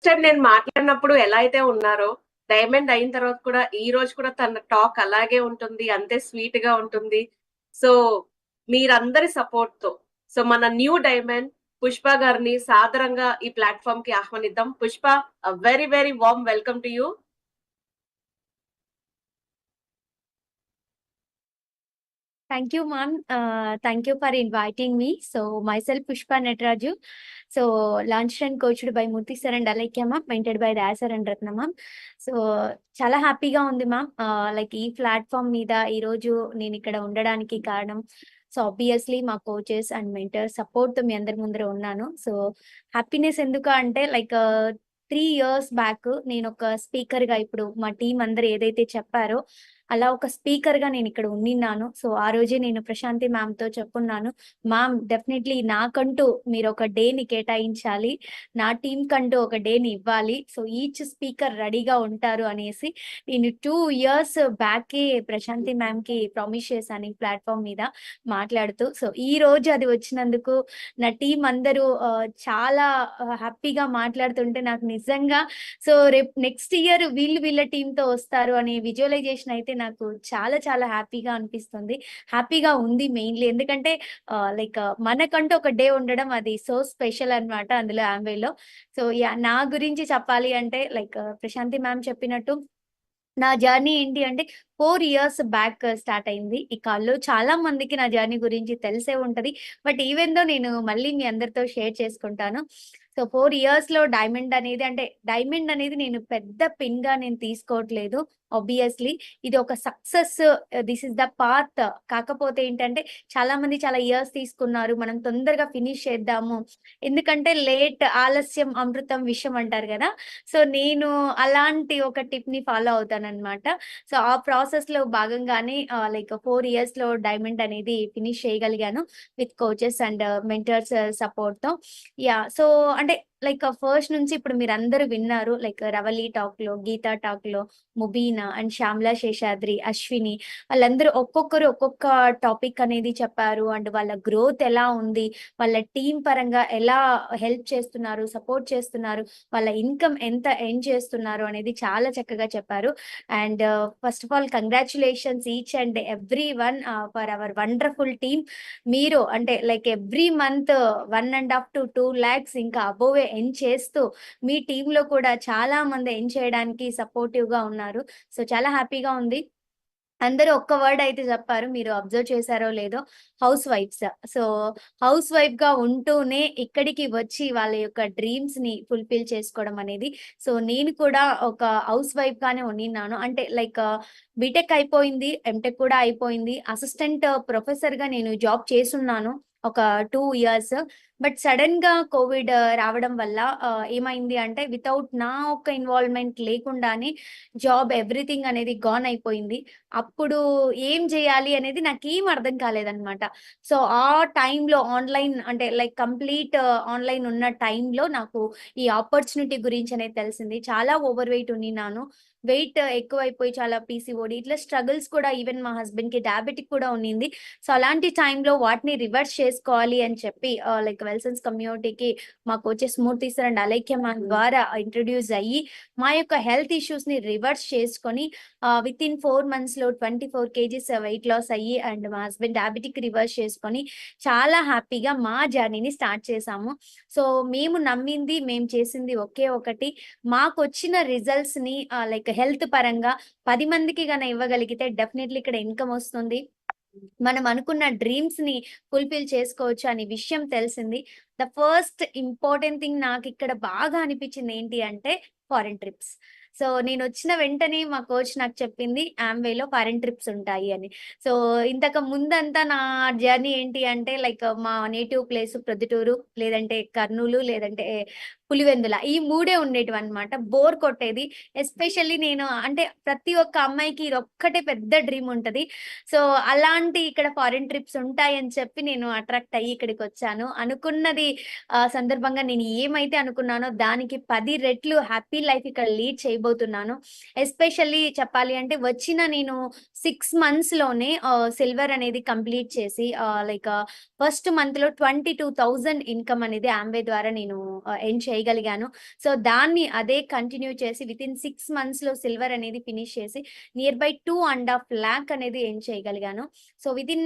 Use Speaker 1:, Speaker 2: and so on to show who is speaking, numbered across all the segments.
Speaker 1: Time నేను మాట్లాడినప్పుడు ఎలా అయితే ఉన్నారో, డైమండ్ అయిన తర్వాత కూడా ఈ రోజు కూడా తన టాక్ అలాగే ఉంటుంది. అంతే స్వీట్ గా ఉంటుంది. సో మీరందరి సపోర్ట్ తో మన న్యూ డైమండ్ పుష్ప గారిని సాదరంగా ఈ ప్లాట్ఫామ్ కి ఆహ్వానిద్దాం. Pushpa, very very warm welcome to you.
Speaker 2: Thank you, ma'am. Thank you for inviting me. So, myself, Pushpa Netraju. So, launched and coached by Murthy sir and Alekya ma'am, mentored by Raya sir and Ratna ma'am. So చాలా హ్యాపీగా ఉంది ma'am. Like ఈ platform మీద ఈరోజు నేను ఇక్కడ ఉండడానికి కారణం, సో ఆబ్వియస్లీ మా కోచెస్ అండ్ మెంటర్ సపోర్ట్తో మీ అందరి ముందర ఉన్నాను. సో హ్యాపీనెస్ ఎందుకు అంటే లైక్ 3 years బ్యాక్ నేను ఒక స్పీకర్గా, ఇప్పుడు మా టీం అందరు ఏదైతే చెప్పారో అలా ఒక స్పీకర్గా నేను ఇక్కడ ఉండిన్నాను. సో ఆ రోజే నేను ప్రశాంతి మ్యామ్తో చెప్పున్నాను, మ్యామ్ డెఫినెట్లీ నాకంటూ మీరు ఒక డేని కేటాయించాలి, నా టీం కంటూ ఒక డేని ఇవ్వాలి, సో ఈచ్ స్పీకర్ రెడీగా ఉంటారు అనేసి నేను 2 years బ్యాకే ప్రశాంతి మ్యామ్కి ప్రామిస్ చేశాను ఈ ప్లాట్ఫామ్ మీద మాట్లాడుతూ. సో ఈ రోజు అది వచ్చినందుకు నా టీం అందరూ చాలా హ్యాపీగా మాట్లాడుతుంటే నాకు నిజంగా సో రేపు నెక్స్ట్ ఇయర్ వీళ్ళ టీంతో వస్తారు అనే విజువలైజేషన్ అయితే నాకు చాలా చాలా హ్యాపీగా అనిపిస్తుంది, హ్యాపీగా ఉంది మెయిన్లీ. ఎందుకంటే లైక్ మనకంటూ ఒక డే ఉండడం అది సో స్పెషల్ అన్నమాట అందులో ఆంవేలో. సో నా గురించి చెప్పాలి అంటే లైక్ ప్రశాంతి మ్యామ్ చెప్పినట్టు నా జర్నీ ఏంటి అంటే 4 years బ్యాక్ స్టార్ట్ అయింది. ఈ కాల్లో చాలా మందికి నా జర్నీ గురించి తెలిసే ఉంటది, బట్ ఈవెన్ దో నేను మళ్ళీ మీ అందరితో షేర్ చేసుకుంటాను. సో 4 years లో డైమండ్ అనేది నేను పెద్ద పిన్ గా నేను తీసుకోవట్లేదు. ఆబ్వియస్లీ ఇది ఒక success, this is the path. కాకపోతే ఏంటంటే చాలా మంది చాలా ఇయర్స్ తీసుకున్నారు, మనం తొందరగా ఫినిష్ చేద్దాము, ఎందుకంటే లేట్ ఆలస్యం అమృతం విషయం అంటారు కదా. సో నేను అలాంటి ఒక టిప్ ని ఫాలో అవుతాను అనమాట. సో ఆ ప్రాసెస్ లో భాగంగానే లైక్ 4 years లో డైమండ్ అనేది ఫినిష్ చేయగలిగాను with coaches and mentors support తో. సో అంటే లైక్ ఫస్ట్ నుంచి ఇప్పుడు మీరు అందరూ విన్నారు, లైక్ రవలి టాక్ లో, గీతా టాక్ లో, ముబీనా అండ్ శ్యామ్లా శేషాద్రి, అశ్విని, వాళ్ళందరూ ఒక్కొక్కరు ఒక్కొక్క టాపిక్ అనేది చెప్పారు. అండ్ వాళ్ళ గ్రోత్ ఎలా ఉంది, వాళ్ళ టీం పరంగా ఎలా హెల్ప్ చేస్తున్నారు, సపోర్ట్ చేస్తున్నారు, వాళ్ళ ఇన్కమ్ ఎంత ఎర్న్ చేస్తున్నారు అనేది చాలా చక్కగా చెప్పారు. And first of all congratulations each and every one for hour wonderful team. మీరు అంటే like every month 1.5 to 2 lakhs ఇంకా అబోవే ఎర్న్ చేస్తూ మీ టీంలో కూడా చాలా మంది ఎర్న్ చేయడానికి సపోర్టివ్ గా ఉన్నారు. సో చాలా హ్యాపీగా ఉంది. అందరూ ఒక్క వర్డ్ అయితే చెప్పారు, మీరు అబ్జర్వ్ చేశారో లేదో, హౌస్ వైఫ్స్. సో హౌస్ వైఫ్ గా ఉంటూనే ఇక్కడికి వచ్చి వాళ్ళ యొక్క డ్రీమ్స్ ని ఫుల్ఫిల్ చేసుకోవడం అనేది. సో నేను కూడా ఒక హౌస్ వైఫ్ గానే ఉండినాను. అంటే లైక్ బీటెక్ అయిపోయింది, ఎంటెక్ కూడా అయిపోయింది, అసిస్టెంట్ ప్రొఫెసర్ గా నేను జాబ్ చేస్తున్నాను ఒక 2 years. బట్ సడన్ గా కోవిడ్ రావడం వల్ల ఏమైంది అంటే వితౌట్ నా ఒక్క ఇన్వాల్వ్మెంట్ లేకుండానే జాబ్ ఎవ్రీథింగ్ అనేది గాన్ అయిపోయింది. అప్పుడు ఏం చేయాలి అనేది నాకేం అర్థం కాలేదన్నమాట. సో ఆ టైంలో ఆన్లైన్ అంటే లైక్ కంప్లీట్ ఆన్లైన్ ఉన్న టైంలో నాకు ఈ ఆపర్చునిటీ గురించి అనేది తెలిసింది. చాలా ఓవర్ వెయిట్ ఉన్నాను, వెయిట్ ఎక్కువైపోయి చాలా పీసీఓడి ఇట్లా స్ట్రగుల్స్ కూడా, ఈవెన్ మా హస్బెండ్ కి డయాబెటిక్ కూడా ఉన్నింది. సో అలాంటి టైంలో వాటిని రివర్స్ చేసుకోవాలి అని చెప్పి లైక్ వెల్సన్స్ కమ్యూనిటీకి మా coaches Murthy sir and Alekhya ma'am ద్వారా ఇంట్రడ్యూస్ అయ్యి మా యొక్క హెల్త్ ఇష్యూస్ ని రివర్స్ చేసుకొని విత్ ఇన్ 4 months లో 24 kgs వెయిట్ లాస్ అయ్యి అండ్ మా హస్బెండ్ డయాబెటిక్ రివర్స్ చేసుకొని చాలా హ్యాపీగా మా జర్నీని స్టార్ట్ చేసాము. సో మేము నమ్మింది, మేము చేసింది ఒకే ఒకటి, మాకు వచ్చిన రిజల్ట్స్ ని లైక్ హెల్త్ పరంగా 10 మందికి గన ఇవ్వగలిగితే డెఫినెట్లీ ఇక్కడ ఇన్కమ్ వస్తుంది, మనం అనుకున్న డ్రీమ్స్ ని ఫుల్ఫిల్ చేసుకోవచ్చు అనే విషయం తెలిసింది. ద ఫస్ట్ ఇంపార్టెంట్ థింగ్ నాకు ఇక్కడ బాగా అనిపించింది ఏంటి అంటే ఫారెన్ ట్రిప్స్. సో నేను వచ్చిన వెంటనే మా కోచ్ నాకు చెప్పింది ఆమ్వేలో ఫారెన్ ట్రిప్స్ ఉంటాయి అని. సో ఇంతకు ముందంతా నా జర్నీ ఏంటి అంటే లైక్ మా నేటివ్ ప్లేస్ ప్రొద్దుటూరు, లేదంటే కర్నూలు, లేదంటే పులివెందుల, ఈ మూడే ఉండేటివి అనమాట. బోర్ కొట్టేది. ఎస్పెషల్లీ నేను అంటే ప్రతి ఒక్క అమ్మాయికి ఇది ఒక్కటే పెద్ద డ్రీమ్ ఉంటది. సో అలాంటి ఇక్కడ ఫారిన్ ట్రిప్స్ ఉంటాయని చెప్పి నేను అట్రాక్ట్ అయ్యి ఇక్కడికి వచ్చాను. అనుకున్నది సందర్భంగా నేను ఏమైతే అనుకున్నానో దానికి 10 రెట్లు హ్యాపీ లైఫ్ ఇక్కడ లీడ్ చేయబో చేయబోతున్నాను. ఎస్పెషల్లీ చెప్పాలి అంటే వచ్చిన నేను 6 మంత్స్‌లోనే సిల్వర్ అనేది కంప్లీట్ చేసి లైక్ ఫస్ట్ మంత్‌లో 22,000 ఇన్‌కమ్ అనేది యామ్వే ద్వారా నేను ఎర్న్ చేయగలిగాను. సో, దాన్ని అదే కంటిన్యూ చేసి వితిన్ 6 మంత్స్‌లో సిల్వర్ అనేది ఫినిష్ చేసి నియర్ బై 2.5 లాక్ అనేది ఎర్న్ చేయగలిగాను. సో, వితిన్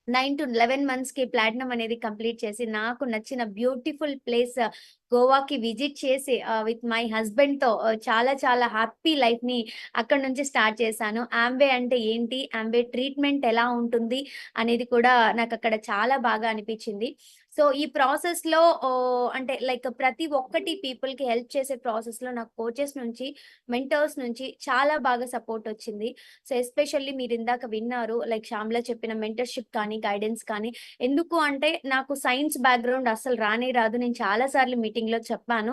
Speaker 2: 9 to 11 మంత్స్‌కి ప్లాటినం అనేది కంప్లీట్ చేసి, నాకు నచ్చిన బ్యూటిఫుల్ ప్లేస్ గోవాకి విజిట్ చేసి విత్ మై హస్బెండ్‌తో చాలా చాలా హ్యాపీ లైఫ్‌ని అక్కడి నుంచి స్టార్ట్ చేశాను. యామ్వే అంటే ఏంటి? యామ్వే ట్రీట్మెంట్ ఎలా ఉంటుంది? అనేది కూడా నాకక్కడ చాలా బాగా అనిపించింది. సో, ఈ ప్రాసెస్‌లో అంటే లైక్ ప్రతి ఒక్కటి పీపుల్‌కి హెల్ప్ చేసే ప్రాసెస్‌లో నాకు కోచెస్ నుంచి, మెంటర్స్ నుంచి చాలా బాగా సపోర్ట్ వచ్చింది. సో, ఎస్పెషల్లీ మీరిందాక విన్నారు లైక్ శ్యామల చెప్పిన మెంటర్‌షిప్ కానీ, గైడెన్స్ కానీ. ఎందుకు అంటే నాకు సైన్స్ బ్యాక్‌గ్రౌండ్ అస్సలు రానే రాదు. నేను చాలా సార్లు మీటింగ్‌లో చెప్పాను.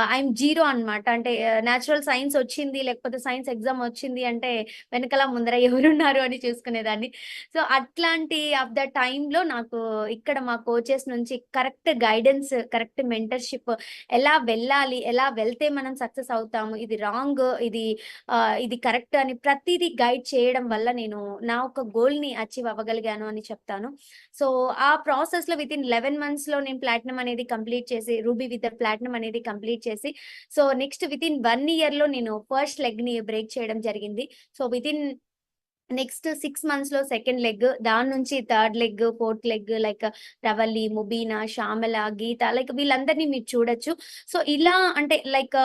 Speaker 2: ఐయామ్ జీరో అన్నమాట. అంటే నేచురల్ సైన్స్ వచ్చింది, లేకపోతే సైన్స్ ఎగ్జామ్ వచ్చింది అంటే వెనకాల ముందర ఎవరున్నారు అని చూసుకునేదాన్ని. సో, అట్లాంటి ఆఫ్ ద టైమ్‌లో నాకు ఇక్కడ మా కోచెస్ నుంచి కరెక్ట్ గైడెన్స్, కరెక్ట్ మెంటర్‌షిప్ ఎలా వెళ్ళాలి? ఎలా వెళ్తే మనం సక్సెస్ అవుతాము? ఇది రాంగ్, ఇది కరెక్ట్ అని ప్రతీదీ గైడ్ చేయడం వల్ల నేను నా ఒక గోల్‌ని అచీవ్ అవ్వగలిగాను అని చెప్తాను. సో, ఆ ప్రాసెస్‌లో వితిన్ 11 మంత్స్‌లో నేను ప్లాటినం అనేది కంప్లీట్ చేసి, రూబీ విత్ ప్లాటినం అనేది కంప్లీట్ చేసి, సో, నెక్స్ట్ వితిన్ 1 ఇయర్‌లో నేను ఫస్ట్ లెగ్‌ని బ్రేక్ చేయడం జరిగింది. సో, వితిన్ నెక్స్ట్ 6 మంత్స్‌లో సెకండ్ లెగ్, దాని నుంచి third leg, fourth leg like Ravali, Mubeena, Shyamala, Geetha like వీళ్ళందరిని మీరు చూడొచ్చు. సో, ఇలా అంటే లైక్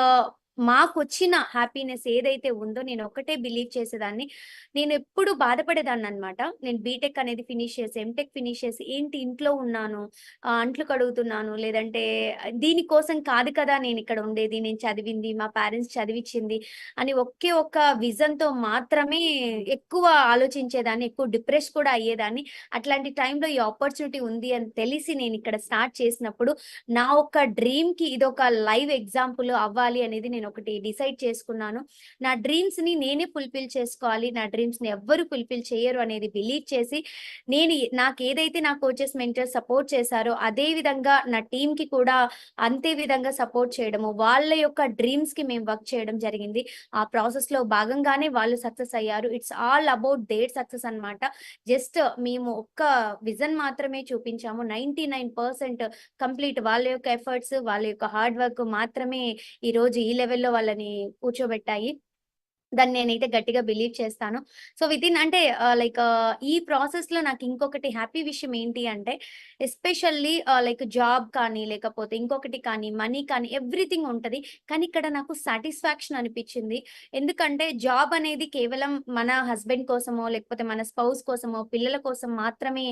Speaker 2: మాకొచ్చిన హ్యాపీనెస్ ఏదైతే ఉందో నేను ఒకటే బిలీవ్ చేసేదాన్ని. నేనెప్పుడు బాధపడేదాన్ననమాట. నేను బీటెక్ అనేది ఫినిష్ చేసి, ఎంటెక్ ఫినిష్ చేసి ఏంటి ఇంట్లో ఉన్నాను, అంట్లు కడుగుతున్నాను, లేదంటే దీనికోసం కాదు కదా నేనిక్కడ ఉండేది, నేను చదివింది, మా పేరెంట్స్ చదివిచ్చింది అని ఒకే ఒక్క విజన్‌తో మాత్రమే ఎక్కువ ఆలోచించేదాన్ని. ఎక్కువ డిప్రెస్ కూడా అయ్యేదాన్ని. అట్లాంటి టైంలో ఈ ఆపర్చునిటీ ఉంది అని తెలిసి నేనిక్కడ స్టార్ట్ చేసినప్పుడు, నా ఒక్క డ్రీమ్‌కి ఇదొక లైవ్ ఎగ్జాంపుల్ అవ్వాలి అనేది నేనొకటి డిసైడ్ చేసుకున్నాను. నా డ్రీమ్స్‌ని నేనే ఫుల్‌ఫిల్ చేసుకోవాలి. నా డ్రీమ్స్‌ని ఎవ్వరు ఫుల్‌ఫిల్ చెయ్యరు అనేది బిలీవ్ చేసి, నాకేదైతే నా కోచెస్, మెంటర్స్ సపోర్ట్ చేశారో, అదే విధంగా నా టీమ్‌కి కూడా అంతే విధంగా సపోర్ట్ చేయడము, వాళ్ళ యొక్క డ్రీమ్స్‌కి మేము వర్క్ చేయడం జరిగింది. ఆ ప్రాసెస్‌లో భాగంగానే వాళ్ళు సక్సెస్ అయ్యారు. It's all about their success అన్నమాట. జస్ట్ మేము ఒక్క విజన్ మాత్రమే చూపించాము. 99% కంప్లీట్ వాళ్ళ యొక్క ఎఫర్ట్స్, వాళ్ళ యొక్క హార్డ్ వర్క్ మాత్రమే ఈరోజు ఈ లెవెల్‌లో వాళ్ళని కూర్చోబెట్టాయి. దాన్ని నేనైతే గట్టిగా బిలీవ్ చేస్తాను. సో, వితిన్ అంటే ఈ ప్రాసెస్‌లో నాకు ఇంకొకటి హ్యాపీ విషయం ఏంటి అంటే, ఎస్పెషల్లీ లైక్ జాబ్ కానీ, లేకపోతే ఇంకొకటి కానీ, మనీ కానీ ఎవ్రీథింగ్ ఉంటది. కానీ ఇక్కడ నాకు సాటిస్ఫాక్షన్ అనిపిచ్చింది. ఎందుకంటే జాబ్ అనేది కేవలం మన హస్బెండ్ కోసమో, లేకపోతే మన స్పౌస్ కోసమో, పిల్లల కోసం మాత్రమే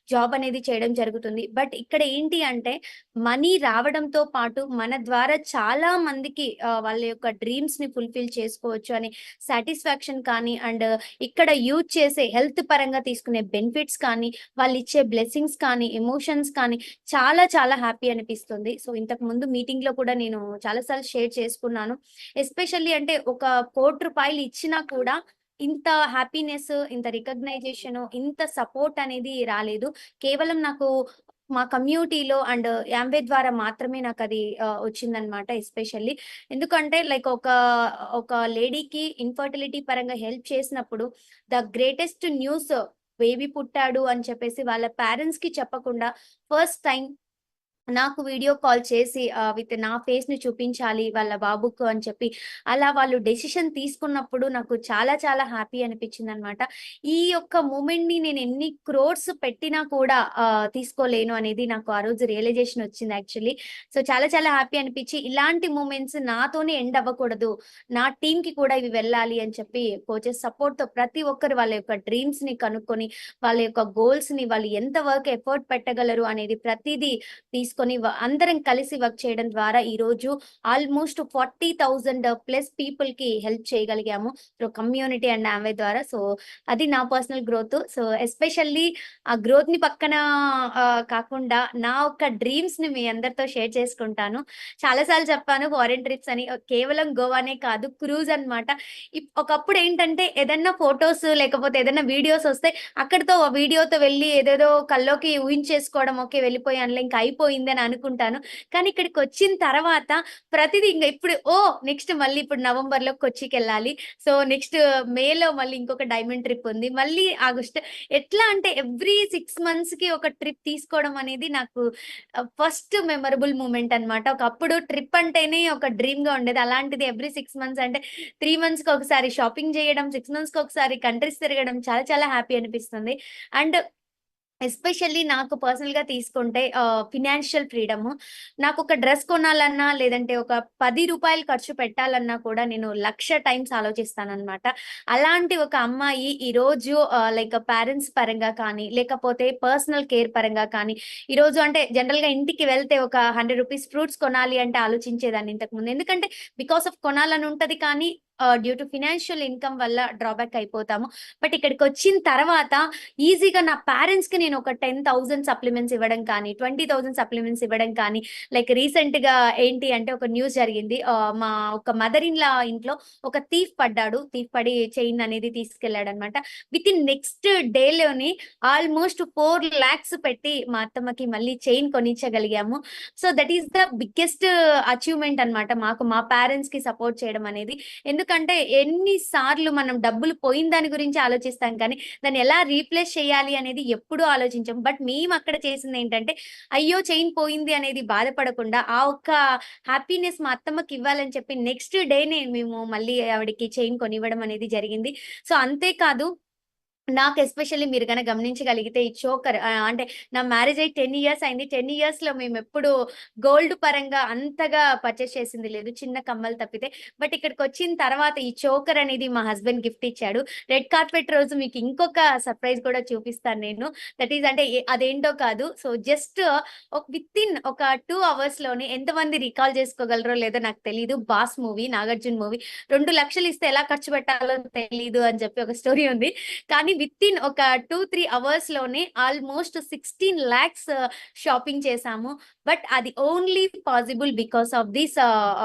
Speaker 2: జాబ్ అనేది చేయడం జరుగుతుంది. బట్ ఇక్కడ ఏంటి అంటే, మనీ రావడంతో పాటు మన ద్వారా చాలా మందికి వాళ్ళ యొక్క డ్రీమ్స్‌ని ఫుల్‌ఫిల్ చేసుకోవచ్చు అని సాటిస్ఫాక్షన్ కానీ, అండ్ ఇక్కడ యూజ్ చేసే హెల్త్ పరంగా తీసుకునే బెనిఫిట్స్ కానీ, వాళ్ళిచ్చే బ్లెస్సింగ్స్ కానీ, ఎమోషన్స్ కానీ చాలా చాలా హ్యాపీ అనిపిస్తుంది. సో, ఇంతకు ముందు మీటింగ్‌లో కూడా నేను చాలా సార్లు షేర్ చేసుకున్నాను. ఎస్పెషల్లీ అంటే ఒక ₹1,00,00,000 ఇచ్చినా కూడా ఇంత హ్యాపీనెస్, ఇంత రికగ్నైజేషన్, ఇంత సపోర్ట్ అనేది రాలేదు. కేవలం నాకు మా కమ్యూనిటీలో అండ్ యాంవే ద్వారా మాత్రమే నాకది వచ్చిందనమాట ఎస్పెషల్లీ. ఎందుకంటే లైక్ ఒక లేడీకి ఇన్‌ఫర్టిలిటీ పరంగా హెల్ప్ చేసినప్పుడు ద గ్రేటెస్ట్ న్యూస్ బేబీ పుట్టాడు అని చెప్పేసి వాళ్ళ పేరెంట్స్‌కి చెప్పకుండా ఫస్ట్ టైమ్ నాకు వీడియో కాల్ చేసి విత్ నా ఫేస్‌ని చూపించాలి వాళ్ళ బాబుకు అని చెప్పి, అలా వాళ్ళు డెసిషన్ తీసుకున్నప్పుడు నాకు చాలా చాలా హ్యాపీ అనిపించిందనమాట. ఈ యొక్క మూమెంట్‌ని నేను ఎన్ని క్రోర్స్ పెట్టినా కూడా తీసుకోలేను అనేది నాకు ఆ రోజు రియలైజేషన్ వచ్చింది యాక్చువల్లీ. సో, చాలా చాలా హ్యాపీ అనిపించి ఇలాంటి మూమెంట్స్ నాతోనే ఎండ్ అవ్వకూడదు. నా టీమ్‌కి కూడా ఇవి వెళ్ళాలి అని చెప్పి కోచెస్ సపోర్ట్‌తో ప్రతి ఒక్కరు వాళ్ళ యొక్క డ్రీమ్స్‌ని కనుక్కొని, వాళ్ళ యొక్క గోల్స్‌ని వాళ్ళు ఎంత వర్క్ ఎఫర్ట్ పెట్టగలరు అనేది ప్రతీదీ తీసుకొని అందరం కలిసి వర్క్ చేయడం ద్వారా ఈరోజు ఆల్మోస్ట్ 40,000 ప్లస్ పీపుల్‌కి హెల్ప్ చేయగలిగాము. త్రూ కమ్యూనిటీ అండ్ యాంవే ద్వారా. సో, అది నా పర్సనల్ గ్రోత్. సో, ఎస్పెషల్లీ ఆ గ్రోత్‌ని పక్కన కాకుండా నా యొక్క డ్రీమ్స్‌ని మీ అందరితో షేర్ చేసుకుంటాను. చాలా సార్లు చెప్పాను ఫారెన్ ట్రిప్స్ అని. కేవలం గోవానే కాదు క్రూజ్ అన్నమాట. ఒకప్పుడు ఏంటంటే ఏదన్నా ఫోటోస్ లేకపోతే ఏదన్నా వీడియోస్ వస్తే అక్కడితో ఆ వీడియోతో వెళ్ళి ఏదేదో కల్లోకి ఊహించేసుకోవడం, ఓకే వెళ్ళిపోయానులే ఇంక అయిపోయింది అయిపోయింది అని అనుకుంటాను. కానీ ఇక్కడికి వచ్చిన తర్వాత ప్రతిదీ ఇంక ఇప్పుడు నెక్స్ట్ మళ్ళీ ఇప్పుడు నవంబర్‌లో కొచ్చికెళ్ళాలి. సో, నెక్స్ట్ మేలో మళ్ళీ ఇంకొక డైమండ్ ట్రిప్ ఉంది. మళ్ళీ ఆగస్ట్ ఎట్లా అంటే ఎవ్రీ 6 మంత్స్‌కి ఒక ట్రిప్ తీసుకోవడం అనేది నాకు ఫస్ట్ మెమరబుల్ మూమెంట్ అన్నమాట. ఒకప్పుడు ట్రిప్ అంటేనే ఒక డ్రీమ్‌గా ఉండేది. అలాంటిది ఎవ్రీ 6 మంత్స్ అంటే 3 మంత్స్‌కి ఒకసారి షాపింగ్ చేయడం, 6 మంత్స్‌కి ఒకసారి కంట్రీస్ తిరగడం చాలా చాలా హ్యాపీ అనిపిస్తుంది. అండ్ ఎస్పెషల్లీ నాకు పర్సనల్‌గా తీసుకుంటే ఫినాన్షియల్ ఫ్రీడము. నాకొక డ్రెస్ కొనాలన్నా, లేదంటే ఒక రూ. 10 ఖర్చు పెట్టాలన్నా కూడా నేను 1,00,000 టైమ్స్ ఆలోచిస్తాననమాట. అలాంటి ఒక అమ్మాయి ఈరోజు లైక్ పేరెంట్స్ పరంగా కానీ, లేకపోతే పర్సనల్ కేర్ పరంగా కానీ, ఈరోజు అంటే జనరల్‌గా ఇంటికి వెళ్తే ఒక రూ. 100 ఫ్రూట్స్ కొనాలి అంటే ఆలోచించేదాన్ని ఇంతకుముందు. ఎందుకంటే బికాస్ ఆఫ్ కొనాలని ఉంటది కానీ డ్యూ టు ఫినాన్షియల్ ఇన్‌కమ్ వల్ల డ్రాబ్యాక్ అయిపోతాము. బట్ ఇక్కడికొచ్చిన తర్వాత ఈజీగా నా పేరెంట్స్‌కి నేను ఒక 10,000 సప్లిమెంట్స్ ఇవ్వడం కానీ, 20,000 సప్లిమెంట్స్ ఇవ్వడం కానీ, లైక్ రీసెంట్‌గా ఏంటి అంటే ఒక న్యూస్ జరిగింది. మా ఒక మదర్ ఇన్ లా ఇంట్లో ఒక థీఫ్ పడ్డాడు. థీఫ్ పడి చైన్ అనేది తీసుకెళ్ళాడన్నమాట. వితిన్ నెక్స్ట్ డేలోనే ఆల్మోస్ట్ 4,00,000 పెట్టి మా అత్తమ్మకి మళ్ళీ చైన్ కొనిచ్చగలిగాము. So, that is the biggest achievement అన్నమాట మాకు మా పేరెంట్స్‌కి సపోర్ట్ చేయడం అనేది. ఎందుకంటే ఎన్ని సార్లు మనం డబ్బులు పోయిన దాని గురించి ఆలోచిస్తాం కానీ దాన్ని ఎలా రీప్లేస్ చేయాలి అనేది ఎప్పుడూ ఆలోచించం. బట్ మేమక్కడ చేసిందేంటంటే, అయ్యో! చైన్ పోయింది అనేది బాధపడకుండా, ఆ ఒక్క హ్యాపీనెస్ మా అత్తమ్మకివ్వాలని చెప్పి నెక్స్ట్ డేనే మేము మళ్ళీ ఆవిడకి చైన్ కొనివ్వడం అనేది జరిగింది. సో, అంతే కాదు నాకు ఎస్పెషల్లీ మీరు గనక గమనించగలిగితే ఈ చోకర్ అంటే నా మ్యారేజ్ అయ్యి 10 ఇయర్స్ అయింది. 10 ఇయర్స్‌లో మేమెప్పుడు గోల్డ్ పరంగా అంతగా పర్చేస్ చేసింది లేదు. చిన్న కమ్మలు తప్పితే. బట్ ఇక్కడికొచ్చిన తర్వాత ఈ చోకర్ అనేది మా హస్బెండ్ గిఫ్ట్ ఇచ్చాడు. రెడ్ కార్పెట్ రోజు మీకు ఇంకొక సర్ప్రైజ్ కూడా చూపిస్తాను నేను. దట్ ఈస్ అంటే అదేంటో కాదు. సో, జస్ట్ వితిన్ ఒక 2 అవర్స్‌లోనే ఎంతమంది రికాల్ చేసుకోగలరో లేదో నాకు తెలీదు. 'బాస్' మూవీ, నాగార్జున మూవీ 2,00,000 ఇస్తే ఎలా ఖర్చు పెట్టాలో తెలీదు అని చెప్పి ఒక స్టోరీ ఉంది. కానీ వితిన్ ఒక 2-3 అవర్స్ లోనే ఆల్మోస్ట్ 16,00,000 షాపింగ్ చేశాము. బట్ అది only possible because of this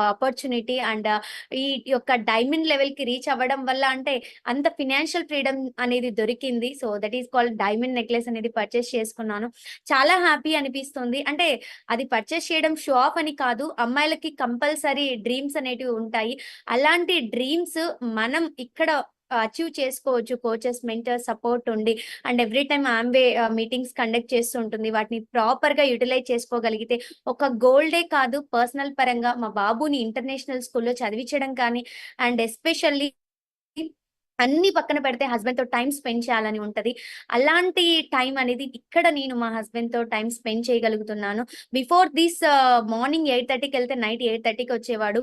Speaker 2: opportunity and ఈ యొక్క డైమండ్ లెవెల్ కి రీచ్ అవ్వడం వల్ల అంటే అంత ఫినాన్షియల్ ఫ్రీడమ్ అనేది దొరికింది. So, that is called diamond necklace అనేది పర్చేస్ చేసుకున్నాను. చాలా హ్యాపీ అనిపిస్తుంది. అంటే అది పర్చేస్ చేయడం షో ఆఫ్ అని కాదు. అమ్మాయిలకి కంపల్సరీ డ్రీమ్స్ అనేటివి ఉంటాయి. అలాంటి డ్రీమ్స్ మనం ఇక్కడ అచీవ్ చేసుకోవచ్చు. కోచెస్, మెంటర్స్ సపోర్ట్ ఉండి and every time Ambe meetings conduct చేస్తూ ఉంటుంది. వాటిని ప్రాపర్‌గా యుటిలైజ్ చేసుకోగలిగితే ఒక గోల్డే కాదు, పర్సనల్ పరంగా మా బాబుని ఇంటర్నేషనల్ స్కూల్‌లో చదివించడం కానీ అండ్ ఎస్పెషల్లీ అన్నీ పక్కన పెడితే హస్బెండ్‌తో టైమ్ స్పెండ్ చేయాలని ఉంటది. అలాంటి టైమ్ అనేది ఇక్కడ నేను మా హస్బెండ్‌తో టైమ్ స్పెండ్ చేయగలుగుతున్నాను. బిఫోర్ దిస్ మార్నింగ్ 8:30కెళ్తే నైట్ 8:30కి వచ్చేవాడు.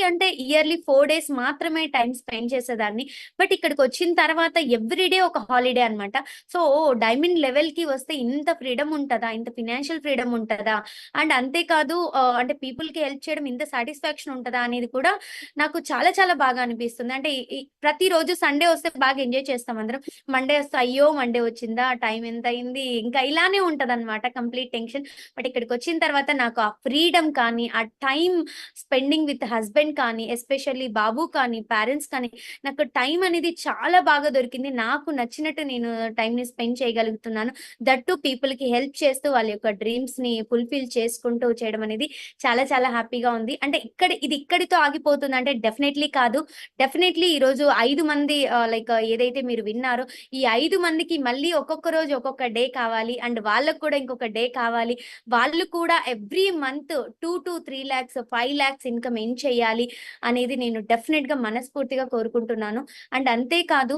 Speaker 2: అంటే ఇయర్‌లీ 4 డేస్ మాత్రమే టైమ్ స్పెండ్ చేసేదాన్ని. బట్ ఇక్కడికొచ్చిన తర్వాత ఎవ్రీ డే ఒక హాలిడే అన్నమాట. సో, డైమండ్ లెవెల్‌కి వస్తే ఇంత ఫ్రీడమ్ ఉంటదా? ఇంత ఫినాన్షియల్ ఫ్రీడమ్ ఉంటదా? అండ్ అంతే కాదు అంటే పీపుల్‌కి హెల్ప్ చేయడం ఇంత సాటిస్ఫాక్షన్ ఉంటదా? అనేది కూడా నాకు చాలా చాలా బాగా అనిపిస్తుంది. అంటే ఈ ప్రతిరోజు సండే వస్తే బాగా ఎంజాయ్ చేస్తాం అందరం. మండే వస్తే అయ్యో! మండే వచ్చిందా? టైం ఎంతయింది? ఇంకా ఇలానే ఉంటదన్నమాట కంప్లీట్ టెన్షన్. బట్ ఇక్కడికొచ్చిన తర్వాత నాకు ఆ ఫ్రీడమ్ కానీ, ఆ టైమ్ స్పెండింగ్ విత్ హస్బెండ్ కానీ, ఎస్పెషల్లీ బాబు కానీ, పేరెంట్స్ కానీ నాకు టైం అనేది చాలా బాగా దొరికింది. నాకు నచ్చినట్టు నేను టైమ్‌ని స్పెండ్ చేయగలుగుతున్నాను. దట్ టు పీపుల్‌కి హెల్ప్ చేస్తూ వాళ్ళ యొక్క డ్రీమ్స్‌ని ఫుల్‌ఫిల్ చేసుకుంటూ చేయడం అనేది చాలా చాలా హ్యాపీగా ఉంది. అంటే ఇది ఇక్కడితో ఆగిపోతుందా అంటే డెఫినైట్‌లీ కాదు. డెఫినైట్‌లీ ఈరోజు 5 మంది లైక్ ఏదైతే మీరు విన్నారో, ఈ 5 మందికి మళ్ళీ ఒక్కొక్క రోజు ఒక్కొక్క డే కావాలి. అండ్ వాళ్ళకి కూడా ఇంకొక డే కావాలి. వాళ్ళు కూడా every month 2-3 lakhs, 5 lakhs income earn చేయాలి అనేది నేను డెఫినెట్‌గా మనస్ఫూర్తిగా కోరుకుంటున్నాను. అండ్ అంతే కాదు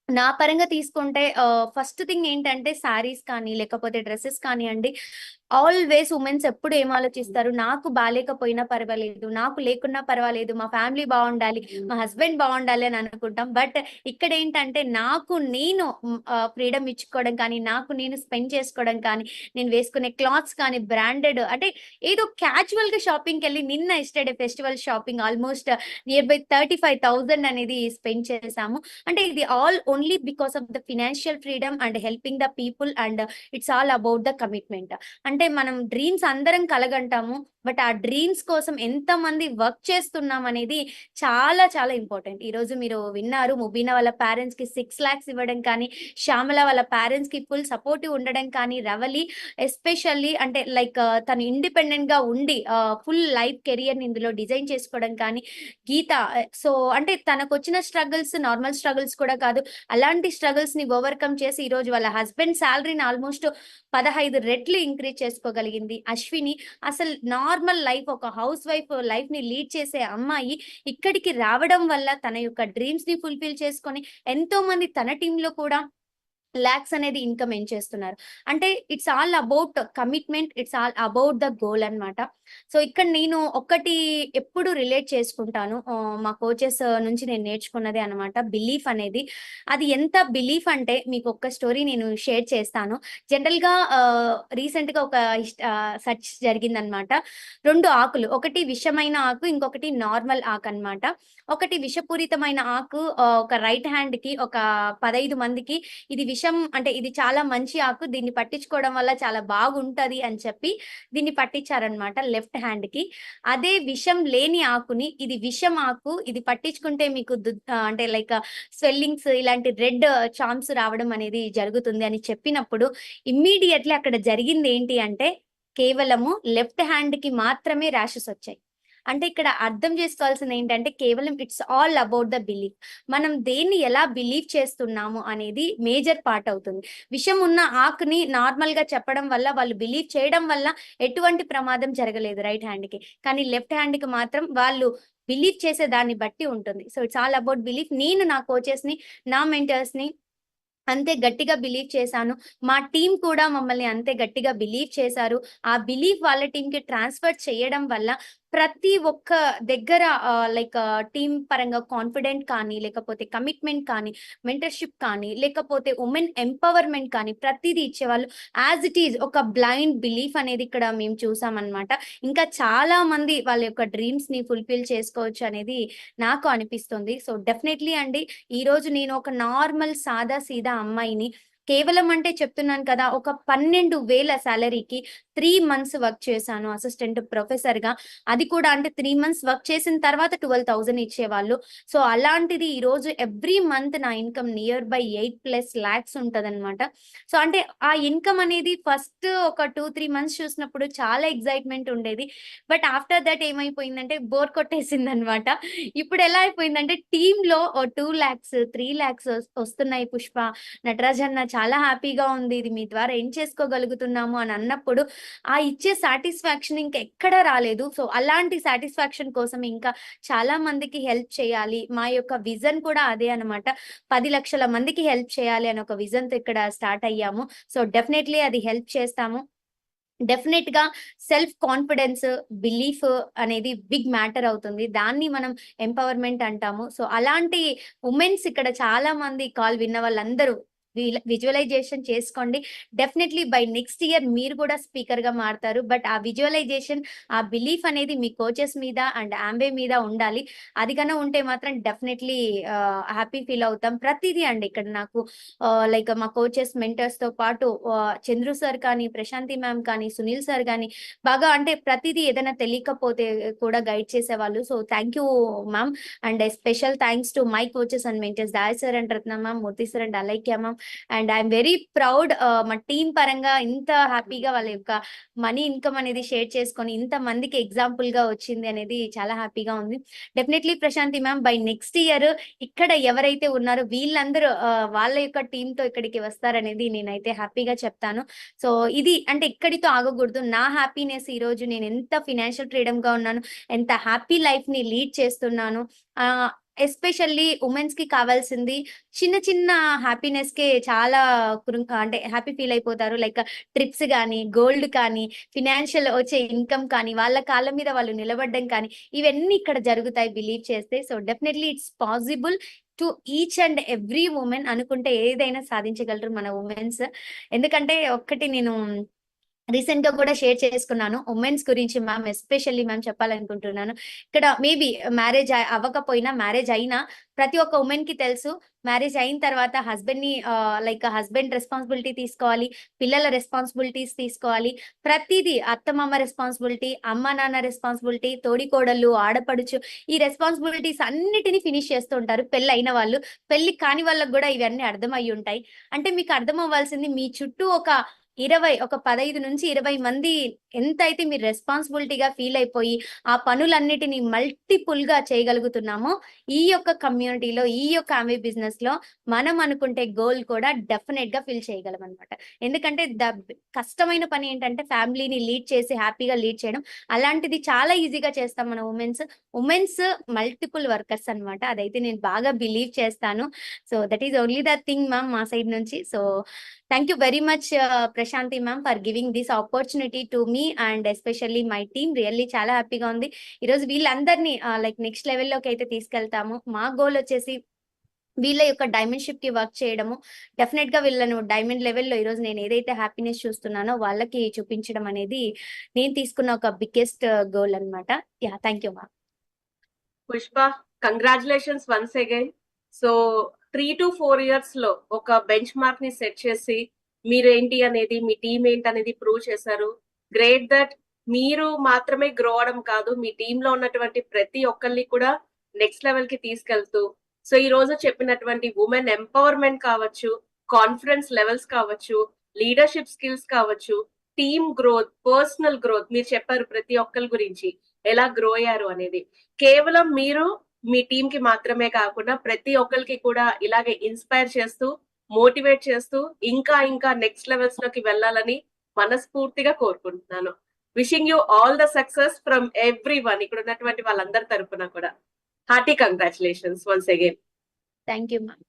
Speaker 2: నా పరంగా తీసుకుంటే ఫస్ట్ థింగ్ ఏంటంటే శారీస్ కానీ, లేకపోతే డ్రెసెస్ కానియండి, ఆల్‌వేస్ వుమెన్స్ ఎప్పుడు ఏం ఆలోచిస్తారు, నాకు బాలేకపోయినా పర్వాలేదు, నాకు లేకున్నా పర్వాలేదు, మా ఫ్యామిలీ బావుండాలి, మా హస్బెండ్ బావుండాలి అని అనుకుంటాం. బట్ ఇక్కడేంటంటే నాకు నేను ఫ్రీడమ్ ఇచ్చుకోవడం కానీ, నాకు నేను స్పెండ్ చేసుకోవడం కానీ, నేను వేసుకునే క్లాత్స్ కానీ బ్రాండెడ్ అంటే ఏదో క్యాజువల్‌గా షాపింగ్‌కెళ్ళి yesterday festival shopping almost near by 35,000 అనేది స్పెండ్ చేశాము. అంటే ఇది all only because of the financial freedom and helping the people and it's all about the commitment. And అంటే మనం డ్రీమ్స్ అందరం కలగంటాము, బట్ ఆ డ్రీమ్స్ కోసం ఎంతమంది వర్క్ చేస్తున్నాం అనేది చాలా చాలా ఇంపార్టెంట్. ఈరోజు మీరు విన్నారు ముబీనా వాళ్ళ పేరెంట్స్‌కి 6 లాక్స్ ఇవ్వడం కానీ, శ్యామల వాళ్ళ పేరెంట్స్‌కి ఫుల్ సపోర్టివ్ ఉండడం కానీ, రవలి ఎస్పెషల్లీ అంటే లైక్ తను ఇండిపెండెంట్‌గా ఉండి ఫుల్ లైఫ్ కెరియర్‌ని ఇందులో డిజైన్ చేసుకోవడం కానీ, గీత సో అంటే తనకొచ్చిన స్ట్రగుల్స్ నార్మల్ స్ట్రగుల్స్ కూడా కాదు. అలాంటి స్ట్రగుల్స్‌ని ఓవర్‌కమ్ చేసి ఈరోజు వాళ్ళ హస్బెండ్ సాలరీని ఆల్మోస్ట్ 15 రెట్లు ఇంక్రీజ్ చేసుకోగలిగింది. అశ్విని అసలు నార్మల్ లైఫ్ ఒక హౌస్ వైఫ్ లైఫ్‌ని లీడ్ చేసే అమ్మాయి ఇక్కడికి రావడం వల్ల తన యొక్క డ్రీమ్స్‌ని ఫుల్‌ఫిల్ చేసుకొని ఎంతోమంది తన టీమ్‌లో కూడా లాక్స్ అనేది ఇన్‌కమ్ ఎర్న్ చేస్తున్నారు. అంటే it's all about commitment. It's all about the goal అన్నమాట. సో ఇక్కడ నేను ఒక్కటి ఎప్పుడు రిలేట్ చేసుకుంటాను. మా కోచెస్ నుంచి నేను నేర్చుకున్నదే అన్నమాట. బిలీఫ్ అనేది. అది ఎంత బిలీఫ్ అంటే మీకు ఒక్క స్టోరీ నేను షేర్ చేస్తాను. జనరల్‌గా రీసెంట్‌గా ఒక సెర్చ్ జరిగిందన్నమాట. 2 ఆకులు. ఒకటి విషమైన ఆకు, ఇంకొకటి నార్మల్ ఆకన్నమాట. ఒకటి విషపూరితమైన ఆకు ఒక రైట్ హ్యాండ్‌కి ఒక 15 మందికి ఇది విషం అంటే ఇది చాలా మంచి ఆకు. దీన్ని పట్టించుకోవడం వల్ల చాలా బాగుంటది అని చెప్పి దీన్ని పట్టించారన్నమాట లెఫ్ట్ హ్యాండ్‌కి. అదే విషం లేని ఆకుని ఇది విషం ఆకు. ఇది పట్టించుకుంటే మీకు అంటే లైక్ స్వెల్లింగ్స్ ఇలాంటి రెడ్ చార్మ్స్ రావడం అనేది జరుగుతుంది అని చెప్పినప్పుడు ఇమ్మీడియేట్‌లీ అక్కడ జరిగిందేంటి అంటే కేవలము లెఫ్ట్ హ్యాండ్‌కి మాత్రమే ర్యాషెస్ వచ్చాయి. అంటే ఇక్కడ అర్థం చేసుకోవాల్సింది ఏంటంటే కేవలం it's all about the belief. మనం దేన్ని ఎలా బిలీవ్ చేస్తున్నాము అనేది మేజర్ పార్ట్ అవుతుంది. విషం ఉన్న ఆకుని నార్మల్‌గా చెప్పడం వల్ల వాళ్ళు బిలీవ్ చేయడం వల్ల ఎటువంటి ప్రమాదం జరగలేదు రైట్ హ్యాండ్‌కి. కానీ లెఫ్ట్ హ్యాండ్‌కి మాత్రం వాళ్ళు బిలీవ్ చేసే దాన్ని బట్టి ఉంటుంది. So it's all about belief. నేను నా కోచెస్‌ని, నా మెంటర్స్‌ని అంతే గట్టిగా బిలీవ్ చేశాను. మా టీమ్ కూడా మమ్మల్ని అంతే గట్టిగా బిలీవ్ చేశారు. ఆ బిలీవ్ వాళ్ళ టీమ్‌కి ట్రాన్స్‌ఫర్ చేయడం వల్ల ప్రతి ఒక్క దగ్గర లైక్ టీమ్ పరంగా కాన్ఫిడెంట్ కానీ, లేకపోతే కమిట్మెంట్ కానీ, మెంటర్‌షిప్ కానీ, లేకపోతే వుమెన్ ఎంపవర్‌మెంట్ కానీ ప్రతీదీ ఇచ్చేవాళ్ళు. యాజ్ ఇట్ ఈజ్ ఒక బ్లైండ్ బిలీఫ్ అనేది ఇక్కడ మేము చూసామన్నమాట. ఇంకా చాలా మంది వాళ్ళ యొక్క డ్రీమ్స్‌ని ఫుల్‌ఫిల్ చేసుకోవచ్చు అనేది నాకు అనిపిస్తుంది. సో డెఫినైట్‌లీ అండి ఈరోజు నేను ఒక నార్మల్ సాదా సీదా అమ్మాయిని కేవలం అంటే చెప్తున్నాను కదా! ఒక 12,000 సాలరీకి 3 మంత్స్ వర్క్ చేశాను అసిస్టెంట్ ప్రొఫెసర్‌గా. అది కూడా అంటే 3 మంత్స్ వర్క్ చేసిన తర్వాత 12,000 ఇచ్చేవాళ్ళు. సో అలాంటిది ఈరోజు ఎవ్రీ మంత్ నా ఇన్‌కమ్ నియర్ బై 8+ లాక్స్ ఉంటదనమాట. సో అంటే ఆ ఇన్‌కమ్ అనేది ఫస్ట్ ఒక 2, 3 మంత్స్ చూసినప్పుడు చాలా ఎక్సైట్‌మెంట్ ఉండేది. బట్ ఆఫ్టర్ థట్ ఏమైపోయిందంటే బోర్ కొట్టేసిందనమాట. ఇప్పుడు ఎలా అయిపోయిందంటే టీమ్‌లో ఓ 2 లాక్స్, 3 లాక్స్ వస్తున్నాయి పుష్ప. నటరాజ్ అన్న చాలా హ్యాపీగా ఉంది. ఇది మీ ద్వారా ఎర్న్ చేసుకోగలుగుతున్నాము అని అన్నప్పుడు ఆ ఇచ్చే సాటిస్ఫాక్షన్ ఇంకెక్కడా రాలేదు. సో అలాంటి సాటిస్ఫాక్షన్ కోసం ఇంకా చాలా మందికి హెల్ప్ చేయాలి. మా యొక్క విజన్ కూడా అదే అన్నమాట. 10 లక్షల మందికి హెల్ప్ చేయాలి అని ఒక విజన్‌తో ఇక్కడ స్టార్ట్ అయ్యాము. సో డెఫినైట్‌లీ అది హెల్ప్ చేస్తాము. డెఫినెట్‌గా సెల్ఫ్ కాన్ఫిడెన్స్, బిలీఫ్ అనేది బిగ్ మ్యాటర్ అవుతుంది. దాన్ని మనం ఎంపవర్‌మెంట్ అంటాము. సో అలాంటి వుమెన్స్ ఇక్కడ చాలా మంది కాల్ విన్న వాళ్ళందరూ విజువలైజేషన్ చేసుకోండి. డెఫినైట్‌లీ బై నెక్స్ట్ ఇయర్ మీరు కూడా స్పీకర్‌గా మారతారు. బట్ ఆ విజువలైజేషన్, ఆ బిలీఫ్ అనేది మీ కోచెస్ మీద అండ్ యాంబే మీద ఉండాలి. అది గన ఉంటే మాత్రం డెఫినైట్‌లీ హ్యాపీ ఫీల్ అవుతాం. ప్రతీదీ అండి ఇక్కడ నాకు లైక్ మా కోచెస్, మెంటర్స్‌తో పాటు చంద్రు సార్ కానీ, ప్రశాంతి మ్యామ్ కానీ, సునీల్ సార్ గాని బాగా అంటే ప్రతీదీ ఏదైనా తెలియకపోతే కూడా గైడ్ చేసేవాళ్ళు. So thank you ma'am. And special thanks to my coaches and mentors Dai sir and Ratna ma'am, Murthy sir and Alaikya ma'am. And I'm very proud మా టీమ్ పరంగా ఇంత హ్యాపీగా వాళ్ళ యొక్క మనీ ఇన్‌కమ్ అనేది షేర్ చేసుకొని ఇంత మందికి ఎగ్జాంపుల్‌గా వచ్చింది అనేది చాలా హ్యాపీగా ఉంది. Definitely Prashanti ma'am by next year ఇక్కడ ఎవరైతే ఉన్నారో వీళ్ళందరూ వాళ్ళ యొక్క టీమ్‌తో ఇక్కడికి వస్తారనేది నేనైతే హ్యాపీగా చెప్తాను. సో ఇది అంటే ఇక్కడితో ఆగకూడదు. నా హ్యాపీనెస్ ఈరోజు నేను ఎంత ఫైనాన్షియల్ ఫ్రీడమ్‌గా ఉన్నాను, ఎంత హ్యాపీ లైఫ్‌ని లీడ్ చేస్తున్నాను. ఎస్పెషల్లీ వుమెన్స్‌కి కావాల్సింది చిన్న చిన్న హ్యాపీనెస్‌కే చాలా అంటే హ్యాపీ ఫీల్ అయిపోతారు. లైక్ ట్రిప్స్ గానీ, గోల్డ్ కానీ, ఫైనాన్షియల్ వచ్చే ఇన్‌కమ్ కానీ, వాళ్ళ కాళ్ళ మీద వాళ్ళు నిలబడడం కానీ, ఇవన్నీ ఇక్కడ జరుగుతాయి బిలీవ్ చేస్తే. So definitely it's possible to each and every women అనుకుంటే ఏదైనా సాధించగలరు మన వుమెన్స్. ఎందుకంటే ఒక్కటి నేను రీసెంట్ గా కూడా షేర్ చేసుకున్నాను ఉమెన్స్ గురించి మ్యామ్, ఎస్పెషల్లీ మ్యామ్ చెప్పాలనుకుంటున్నాను. ఇక్కడ మేబీ మ్యారేజ్ అవ్వకపోయినా, మ్యారేజ్ అయినా ప్రతి ఒక్క ఉమెన్ కి తెలుసు మ్యారేజ్ అయిన తర్వాత హస్బెండ్ ని లైక్ హస్బెండ్ రెస్పాన్సిబిలిటీ తీసుకోవాలి, పిల్లల రెస్పాన్సిబిలిటీస్ తీసుకోవాలి, ప్రతిదీ అత్తమామ రెస్పాన్సిబిలిటీ, అమ్మ నాన్న రెస్పాన్సిబిలిటీ, తోడికోడళ్ళు, ఆడపడుచు, ఈ రెస్పాన్సిబిలిటీస్ అన్నిటిని ఫినిష్ చేస్తూ ఉంటారు పెళ్ళి అయిన వాళ్ళు. పెళ్లి కాని వాళ్ళకి కూడా ఇవన్నీ అర్థం అయ్యి ఉంటాయి. అంటే మీకు అర్థం అవ్వాల్సింది మీ చుట్టూ ఒక 15 నుంచి 20 మంది ఎంతైతే మీరు రెస్పాన్సిబిలిటీగా ఫీల్ అయిపోయి ఆ పనులన్నిటిని మల్టిపుల్ గా చేయగలుగుతున్నామో, ఈ యొక్క కమ్యూనిటీలో, ఈ యొక్క ఆమె బిజినెస్ లో మనం అనుకుంటే గోల్ కూడా డెఫినెట్ గా ఫిల్ చేయగలం అనమాట. ఎందుకంటే కష్టమైన పని ఏంటంటే ఫ్యామిలీని లీడ్ చేసి హ్యాపీగా లీడ్ చేయడం. అలాంటిది చాలా ఈజీగా చేస్తాం మన ఉమెన్స్ మల్టిపుల్ వర్కర్స్ అన్నమాట. అదైతే నేను బాగా బిలీవ్ చేస్తాను. So that is only the thing ma'am మా సైడ్ నుంచి. So thank you very much Prashanti ma'am for giving this opportunity to me and especially my team. Really చాలా హ్యాపీగా ఉంది. ఈరోజు వీళ్ళందరినీ లైక్ నెక్స్ట్ లెవెల్లోకి అయితే తీసుకెళ్తాము. మా గోల్ వచ్చేసి వీళ్ళ యొక్క డైమెన్షిప్ కి వర్క్ చేయడము, డెఫినెట్ గా వీళ్ళను డైమండ్ లెవెల్లో ఈరోజు నేను ఏదైతే హ్యాపీనెస్ చూస్తున్నానో వాళ్ళకి చూపించడం అనేది నేను తీసుకున్న ఒక బిగ్గెస్ట్ గోల్ అన్నమాట. Yeah, thank you ma'am.
Speaker 1: Pushpa, congratulations once again. So 3 to 4 years లో ఒక బెంచ్ మార్క్ ని సెట్ చేసి మీరేంటి అనేది, మీ టీం ఏంటి అనేది ప్రూవ్ చేశారు. గ్రేట్ దట్ మీరు మాత్రమే గ్రో అవడం కాదు, మీ టీమ్ లో ఉన్నటువంటి ప్రతి ఒక్కరిని కూడా నెక్స్ట్ లెవెల్ కి తీసుకెళ్తూ, సో ఈ రోజు చెప్పినటువంటి ఉమెన్ ఎంపవర్మెంట్ కావచ్చు, కాన్ఫిడెన్స్ లెవెల్స్ కావచ్చు, లీడర్షిప్ స్కిల్స్ కావచ్చు, టీమ్ గ్రోత్, పర్సనల్ గ్రోత్, మీరు చెప్పారు ప్రతి ఒక్కరి గురించి ఎలా గ్రో అయ్యారు అనేది. కేవలం మీరు మీ టీం కి మాత్రమే కాకుండా ప్రతి ఒక్కరికి కూడా ఇలాగే ఇన్స్పైర్ చేస్తూ, మోటివేట్ చేస్తూ ఇంకా ఇంకా నెక్స్ట్ లెవెల్స్ లోకి వెళ్ళాలని మనస్ఫూర్తిగా కోరుకుంటున్నాను. Wishing you all the success from every one, ఇక్కడ ఉన్నటువంటి వాళ్ళందరి తరపున కూడా hearty congratulations once again.
Speaker 2: Thank you ma'am.